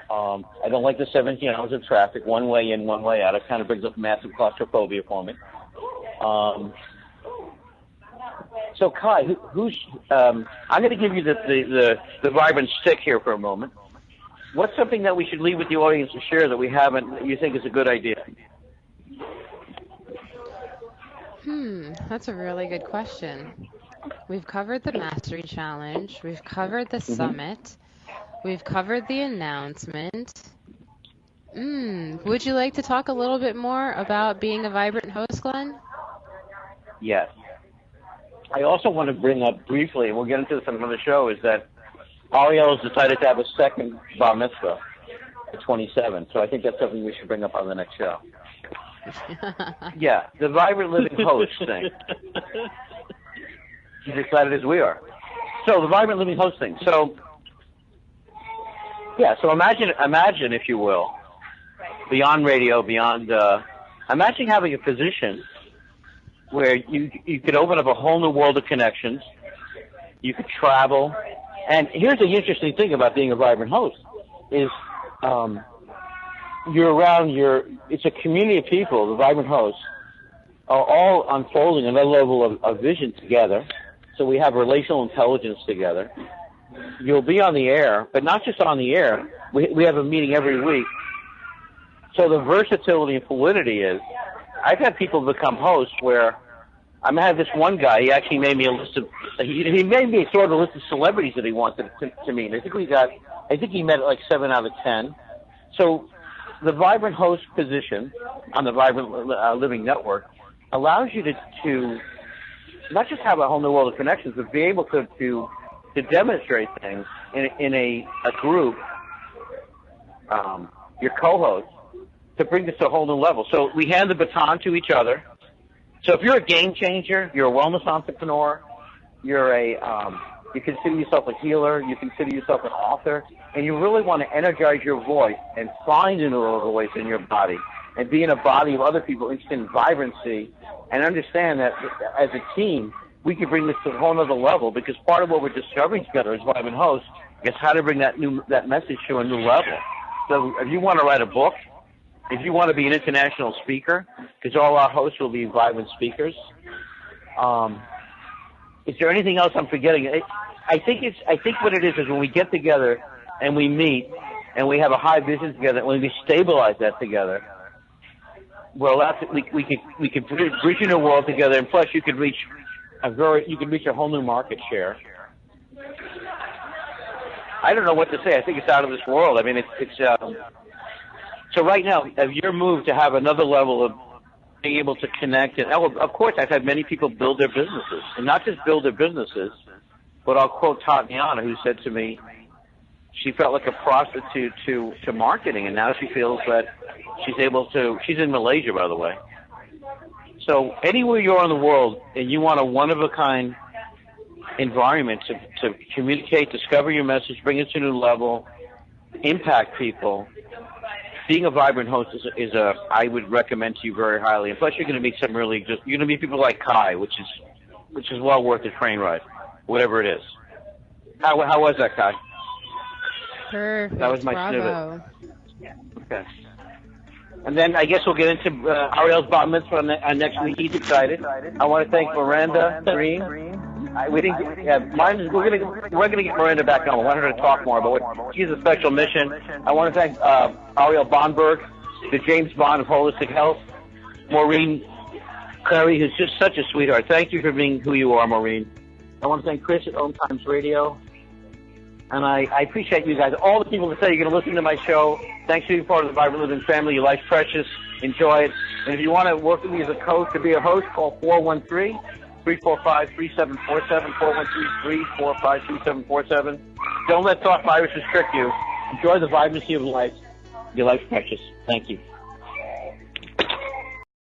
I don't like the 17 hours of traffic, one way in, one way out. It kind of brings up massive claustrophobia for me. So Kai, I'm going to give you the vibrant stick here for a moment. What's something that we should leave with the audience to share that we haven't, that you think is a good idea? That's a really good question. We've covered the Mastery Challenge. We've covered the Summit. We've covered the announcement. Would you like to talk a little bit more about being a vibrant host, Glenn? Yes. I also want to bring up briefly, and we'll get into this on another show, is that Ariel has decided to have a second bar mitzvah at 27. So I think that's something we should bring up on the next show. Yeah, the vibrant living host thing. He's excited as we are. So the vibrant living host thing. So, yeah, so imagine, if you will, beyond radio, imagine having a position where you could open up a whole new world of connections. You could travel. And here's the interesting thing about being a vibrant host is it's a community of people, the vibrant hosts, are all unfolding another level of vision together. So we have relational intelligence together. You'll be on the air, but not just on the air. We have a meeting every week. So the versatility and fluidity is, I've had people become hosts where I had this one guy, he actually made me a list of, he made me sort of a list of celebrities that he wanted to meet. I think he met like 7 out of 10. So the vibrant host position on the Vibrant Living Network allows you to not just have a whole new world of connections, but be able to demonstrate things in a group, your co-host, to bring this to a whole new level. So we hand the baton to each other. So if you're a game changer, you're a wellness entrepreneur, you consider yourself a healer, you consider yourself an author, and you really want to energize your voice and find a new voice in your body and be in a body of other people interested in vibrancy and understand that as a team, we can bring this to a whole other level, because part of what we're discovering together as vibrant hosts is how to bring that message to a new level. So if you want to write a book, if you want to be an international speaker, because all our hosts will be vibrant speakers. Is there anything else I'm forgetting? I think what it is when we get together and we meet and we have a high vision together, when we stabilize that together, well, we can bridge in a world together, and plus you could reach a whole new market share. I don't know what to say. I think it's out of this world. I mean, so right now, have you moved to have another level of being able to connect? And of course, I've had many people build their businesses, and not just build their businesses, but I'll quote Tatiana, who said to me, she felt like a prostitute to marketing, and now she feels that she's able to. She's in Malaysia, by the way. So anywhere you are in the world, and you want a one-of-a-kind environment to communicate, discover your message, bring it to a new level, impact people, being a vibrant host is I would recommend to you very highly. And plus, you're going to meet you're going to meet people like Kai, which is well worth the train ride, whatever it is. How was that, Kai? Perfect. That was my Bravo. snippet. Okay. And then I guess we'll get into Ariel's bat mitzvah next week. He's excited. I want to thank Miranda Green. We're gonna get Miranda back on. I want her to talk more about she's a special mission. I want to thank Ariel Bonberg, the James Bond of holistic health. Maureen Clary, who's just such a sweetheart. Thank you for being who you are, Maureen. I want to thank Chris at OMTimes Radio. And I appreciate you guys. All the people that say you're going to listen to my show, thanks for being part of the Vibrant Living family. Your life's precious. Enjoy it. And if you want to work with me as a coach to be a host, call 413-345-3747, 413-345-3747. Don't let thought viruses trick you. Enjoy the vibrancy of life. Your life's precious. Thank you.